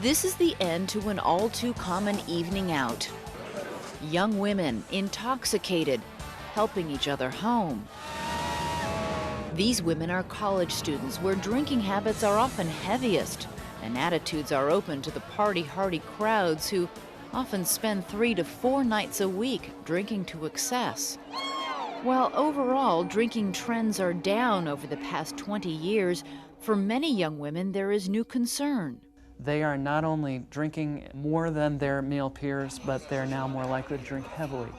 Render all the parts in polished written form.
This is the end to an all too common evening out. Young women, intoxicated, helping each other home. These women are college students where drinking habits are often heaviest and attitudes are open to the party-hardy crowds who often spend 3 to 4 nights a week drinking to excess. While overall drinking trends are down over the past 20 years, for many young women there is new concern. They are not only drinking more than their male peers, but they're now more likely to drink heavily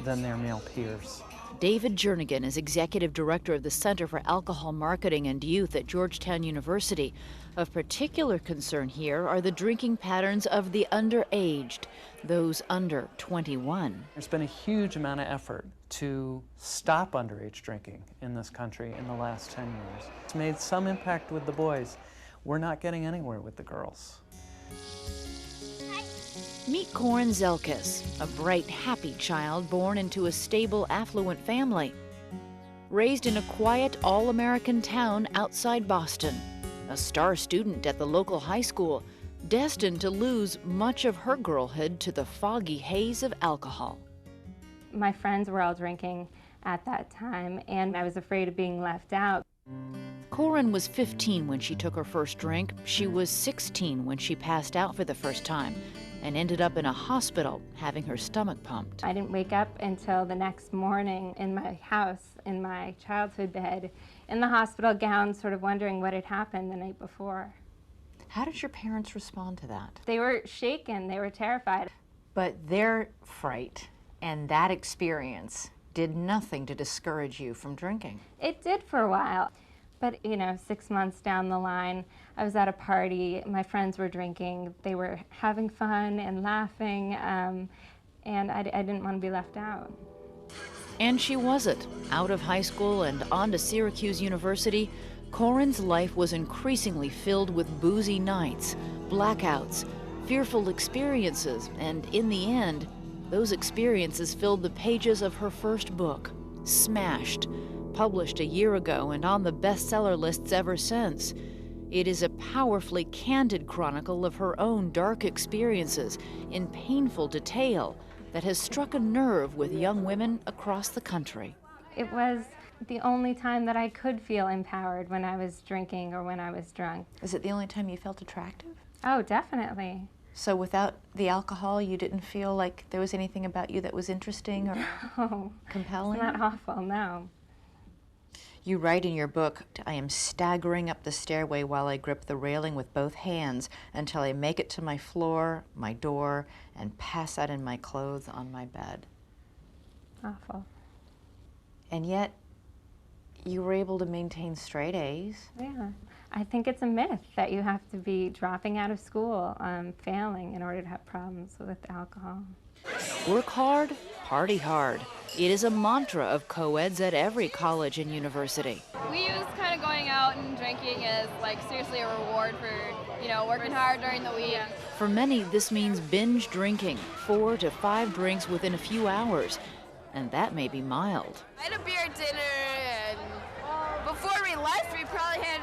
than their male peers. David Jernigan is executive director of the Center for Alcohol Marketing and Youth at Georgetown University. Of particular concern here are the drinking patterns of the underaged, those under 21. There's been a huge amount of effort to stop underage drinking in this country in the last 10 years. It's made some impact with the boys. We're not getting anywhere with the girls. Meet Corin Zelkis, a bright, happy child born into a stable, affluent family. Raised in a quiet, all-American town outside Boston. A star student at the local high school, destined to lose much of her girlhood to the foggy haze of alcohol. My friends were all drinking at that time, and I was afraid of being left out. Corin was 15 when she took her first drink. She was 16 when she passed out for the first time and ended up in a hospital having her stomach pumped. I didn't wake up until the next morning in my house, in my childhood bed, in the hospital gown, sort of wondering what had happened the night before. How did your parents respond to that? They were shaken, they were terrified. But their fright and that experience did nothing to discourage you from drinking. It did for a while. But, 6 months down the line, I was at a party, my friends were drinking, they were having fun and laughing, and I didn't want to be left out. And she wasn't. Out of high school and on to Syracuse University, Corin's life was increasingly filled with boozy nights, blackouts, fearful experiences, and in the end, those experiences filled the pages of her first book, Smashed, published a year ago and on the bestseller lists ever since. It is a powerfully candid chronicle of her own dark experiences in painful detail that has struck a nerve with young women across the country. It was the only time that I could feel empowered, when I was drinking or when I was drunk. Is it the only time you felt attractive? Oh, definitely. So without the alcohol, you didn't feel like there was anything about you that was interesting or compelling? It's not awful, no. You write in your book, I am staggering up the stairway while I grip the railing with both hands until I make it to my floor, my door, and pass out in my clothes on my bed. Awful. And yet, you were able to maintain straight A's. Yeah. I think it's a myth that you have to be dropping out of school, failing in order to have problems with alcohol. Work hard, party hard. It is a mantra of co-eds at every college and university. We use kind of going out and drinking as seriously a reward for, working hard during the week. For many, this means binge drinking, 4 to 5 drinks within a few hours, and that may be mild. I had a beer at dinner, and before we left, we probably had,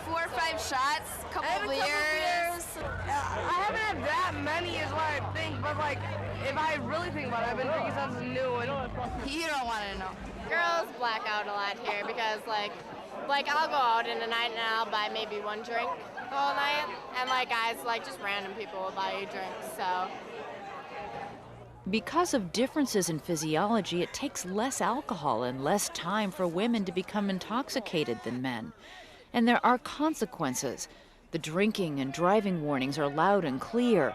4 or 5 shots, a couple of beers. I haven't had that many is what I think, but if I really think about it, I've been drinking since new. You don't want to know. Girls black out a lot here because I'll go out in the night and I'll buy maybe 1 drink the whole night, and guys, just random people will buy you drinks, so. Because of differences in physiology, it takes less alcohol and less time for women to become intoxicated than men. And there are consequences. The drinking and driving warnings are loud and clear.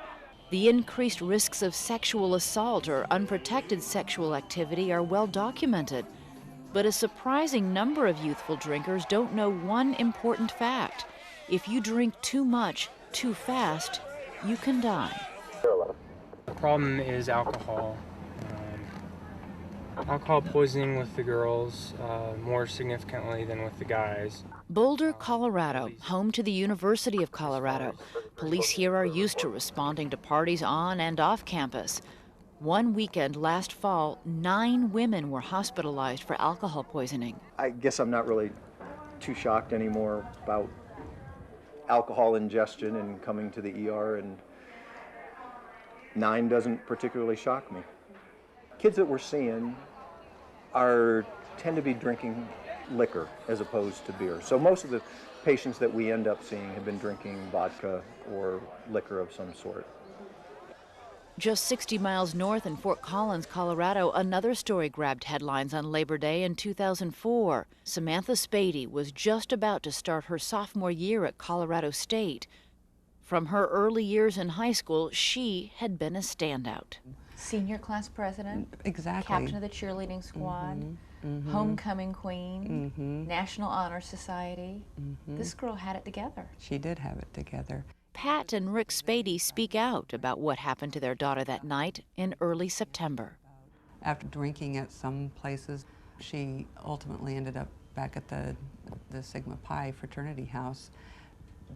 The increased risks of sexual assault or unprotected sexual activity are well documented. But a surprising number of youthful drinkers don't know one important fact. If you drink too much, too fast, you can die. The problem is alcohol. Alcohol poisoning with the girls more significantly than with the guys. Boulder, Colorado, home to the University of Colorado. Police here are used to responding to parties on and off campus. One weekend last fall, 9 women were hospitalized for alcohol poisoning. I guess I'm not really too shocked anymore about alcohol ingestion and coming to the ER, and 9 doesn't particularly shock me. Kids that we're seeing tend to be drinking liquor as opposed to beer. So most of the patients that we end up seeing have been drinking vodka or liquor of some sort. Just 60 miles north in Fort Collins, Colorado, another story grabbed headlines on Labor Day in 2004. Samantha Spady was just about to start her sophomore year at Colorado State. From her early years in high school, she had been a standout. Senior class president, exactly. Captain of the cheerleading squad, homecoming queen, National Honor Society. This girl had it together. She did have it together. Pat and Rick Spady speak out about what happened to their daughter that night in early September. After drinking at some places, she ultimately ended up back at the Sigma Pi fraternity house.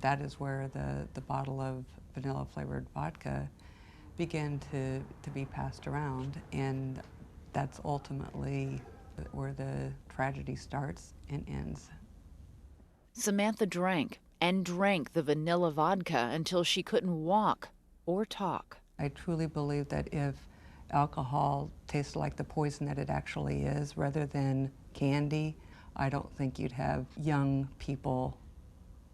That is where the bottle of vanilla-flavored vodka began to be passed around, and that's ultimately where the tragedy starts and ends. Samantha drank and drank the vanilla vodka until she couldn't walk or talk. I truly believe that if alcohol tasted like the poison that it actually is, rather than candy, I don't think you'd have young people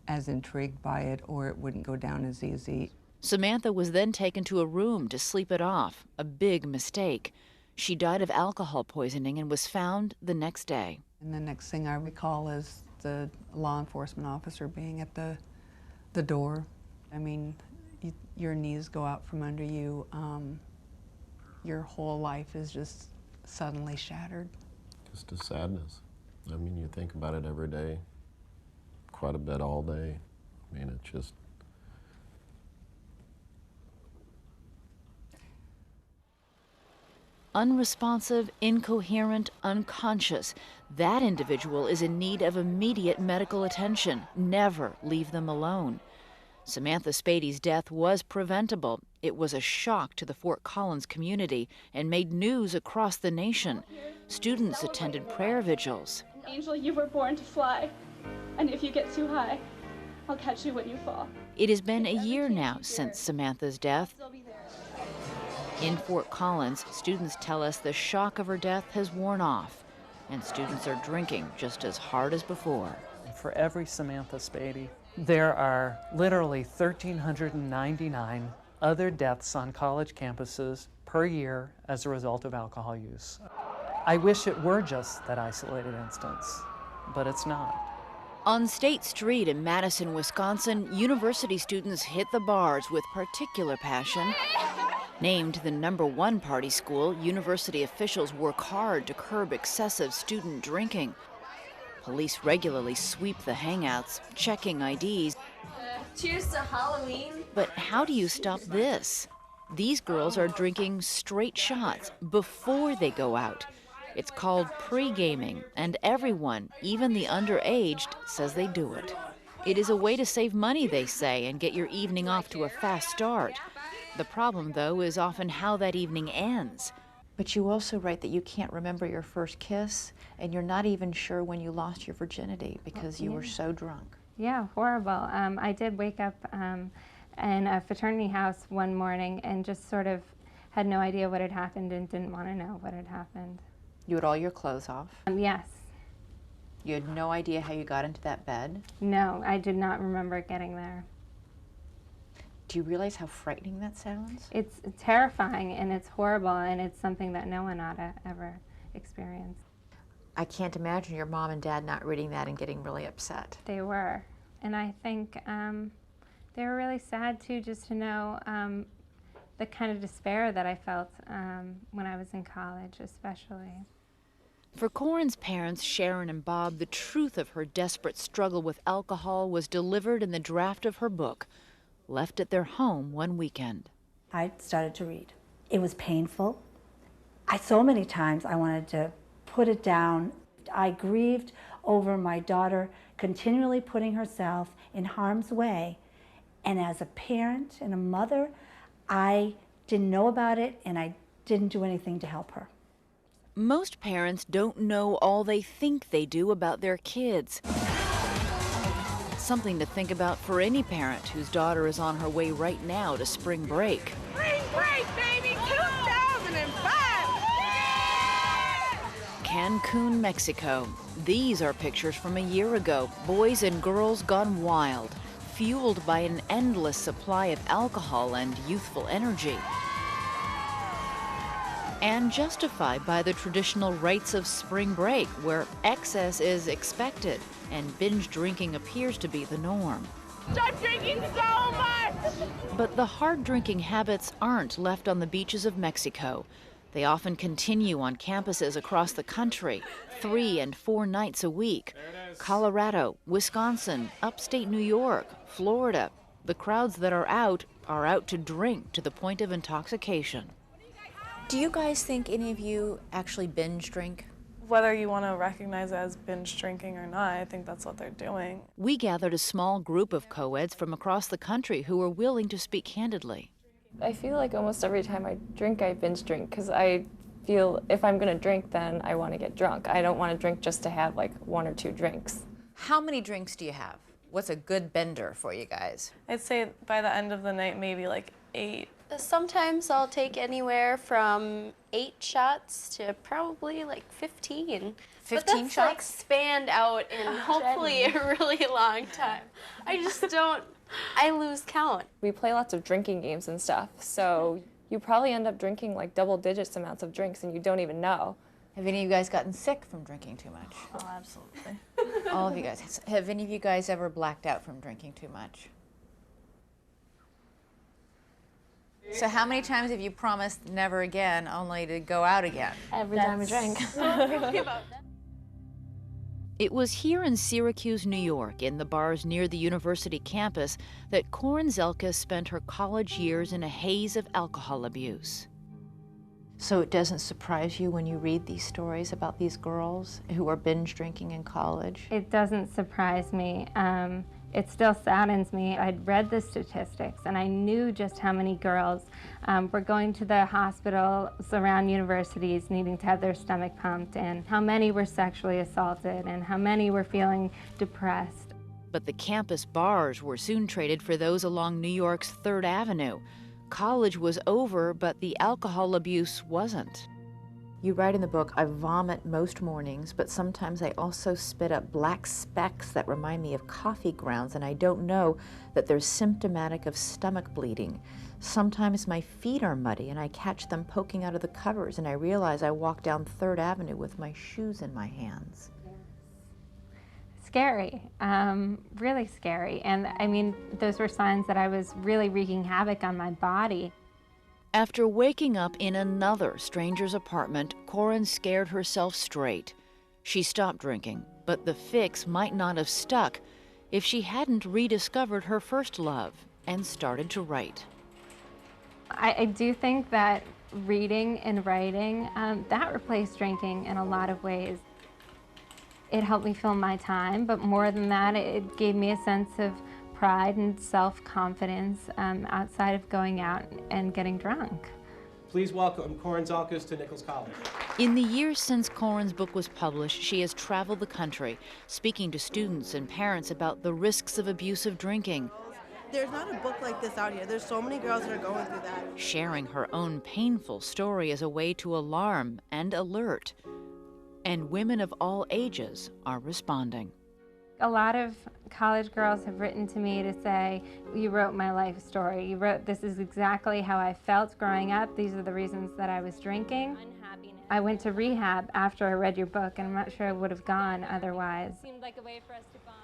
as intrigued by it, or it wouldn't go down as easy. Samantha was then taken to a room to sleep it off, a big mistake. She died of alcohol poisoning and was found the next day. And the next thing I recall is the law enforcement officer being at the door. I mean, your knees go out from under you. Your whole life is just suddenly shattered. Just a sadness. I mean, you think about it every day, quite a bit all day. I mean, it's just... Unresponsive, incoherent, unconscious. That individual is in need of immediate medical attention. Never leave them alone. Samantha Spady's death was preventable. It was a shock to the Fort Collins community and made news across the nation. Students attended prayer vigils. Angel, you were born to fly, and if you get too high, I'll catch you when you fall. It has been a year now since Samantha's death. In Fort Collins, students tell us the shock of her death has worn off, and students are drinking just as hard as before. For every Samantha Spady, there are literally 1,399 other deaths on college campuses per year as a result of alcohol use. I wish it were just that isolated instance, but it's not. On State Street in Madison, Wisconsin, university students hit the bars with particular passion. Named the #1 party school, university officials work hard to curb excessive student drinking. Police regularly sweep the hangouts, checking IDs. Cheers to Halloween. But how do you stop this? These girls are drinking straight shots before they go out. It's called pre-gaming, and everyone, even the underaged, says they do it. It is a way to save money, they say, and get your evening off to a fast start. The problem, though, is often how that evening ends. But you also write that you can't remember your first kiss, and you're not even sure when you lost your virginity because you were so drunk. Yeah, horrible. I did wake up in a fraternity house one morning and just sort of had no idea what had happened and didn't want to know what had happened. You had all your clothes off? Yes. You had no idea how you got into that bed? No, I did not remember getting there. Do you realize how frightening that sounds? It's terrifying and it's horrible, and it's something that no one ought to ever experience. I can't imagine your mom and dad not reading that and getting really upset. They were. And I think they were really sad too, just to know the kind of despair that I felt when I was in college, especially. For Corin's parents, Sharon and Bob, the truth of her desperate struggle with alcohol was delivered in the draft of her book, left at their home one weekend. I started to read. It was painful. So many times I wanted to put it down. I grieved over my daughter continually putting herself in harm's way. And as a parent and a mother, I didn't know about it and I didn't do anything to help her. Most parents don't know all they think they do about their kids. something to think about for any parent whose daughter is on her way right now to spring break. Spring break, baby, 2005! Cancun, Mexico. These are pictures from a year ago. Boys and girls gone wild, fueled by an endless supply of alcohol and youthful energy. And justified by the traditional rites of spring break, where excess is expected and binge drinking appears to be the norm. I'm drinking so much! But the hard drinking habits aren't left on the beaches of Mexico. They often continue on campuses across the country, 3 and 4 nights a week. Colorado, Wisconsin, upstate New York, Florida. The crowds that are out to drink to the point of intoxication. Do you guys think any of you actually binge drink? Whether you want to recognize it as binge drinking or not, I think that's what they're doing. We gathered a small group of co-eds from across the country who were willing to speak candidly. I feel like almost every time I drink, I binge drink, because I feel if I'm going to drink, then I want to get drunk. I don't want to drink just to have like 1 or 2 drinks. How many drinks do you have? What's a good bender for you guys? I'd say by the end of the night, maybe like 8. Sometimes I'll take anywhere from 8 shots to probably like 15. 15 but that's shots? like spanned out in hopefully a really long time. I just don't, I lose count. We play lots of drinking games and stuff, so you probably end up drinking like double digits amounts of drinks and you don't even know. Have any of you guys gotten sick from drinking too much? Oh, absolutely. All of you guys. Have any of you guys ever blacked out from drinking too much? So how many times have you promised never again, only to go out again? Every time I drink. It was here in Syracuse, New York, in the bars near the university campus, that Corin Zelka spent her college years in a haze of alcohol abuse. So it doesn't surprise you when you read these stories about these girls who are binge drinking in college? It doesn't surprise me. It still saddens me. I'd read the statistics and I knew just how many girls were going to the hospitals around universities needing to have their stomach pumped, and how many were sexually assaulted and how many were feeling depressed. But the campus bars were soon traded for those along New York's 3rd Avenue. College was over, but the alcohol abuse wasn't. You write in the book, I vomit most mornings, but sometimes I also spit up black specks that remind me of coffee grounds, and I don't know that they're symptomatic of stomach bleeding. Sometimes my feet are muddy, and I catch them poking out of the covers, and I realize I walk down 3rd Avenue with my shoes in my hands. Scary, really scary. And I mean, those were signs that I was really wreaking havoc on my body. After waking up in another stranger's apartment, Corin scared herself straight. She stopped drinking, but the fix might not have stuck if she hadn't rediscovered her first love and started to write. I do think that reading and writing, that replaced drinking in a lot of ways. It helped me fill my time, but more than that, it gave me a sense of pride and self-confidence outside of going out and getting drunk. Please welcome Corin Zelka to Nichols College. In the years since Corin's book was published, she has traveled the country, speaking to students and parents about the risks of abusive drinking. There's not a book like this out here. There's so many girls that are going through that. Sharing her own painful story as a way to alarm and alert. And women of all ages are responding. A lot of college girls have written to me to say, you wrote my life story. You wrote, this is exactly how I felt growing up. These are the reasons that I was drinking. I went to rehab after I read your book, and I'm not sure I would have gone otherwise. Seemed like a way for us to bond.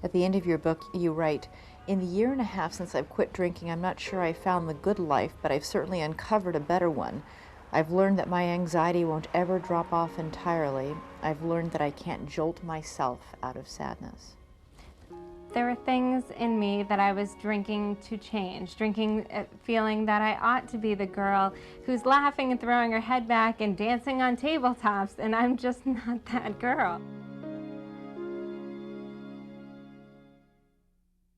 At the end of your book, you write, in the year and a half since I've quit drinking, I'm not sure I found the good life, but I've certainly uncovered a better one. I've learned that my anxiety won't ever drop off entirely. I've learned that I can't jolt myself out of sadness. There were things in me that I was drinking to change, feeling that I ought to be the girl who's laughing and throwing her head back and dancing on tabletops, and I'm just not that girl.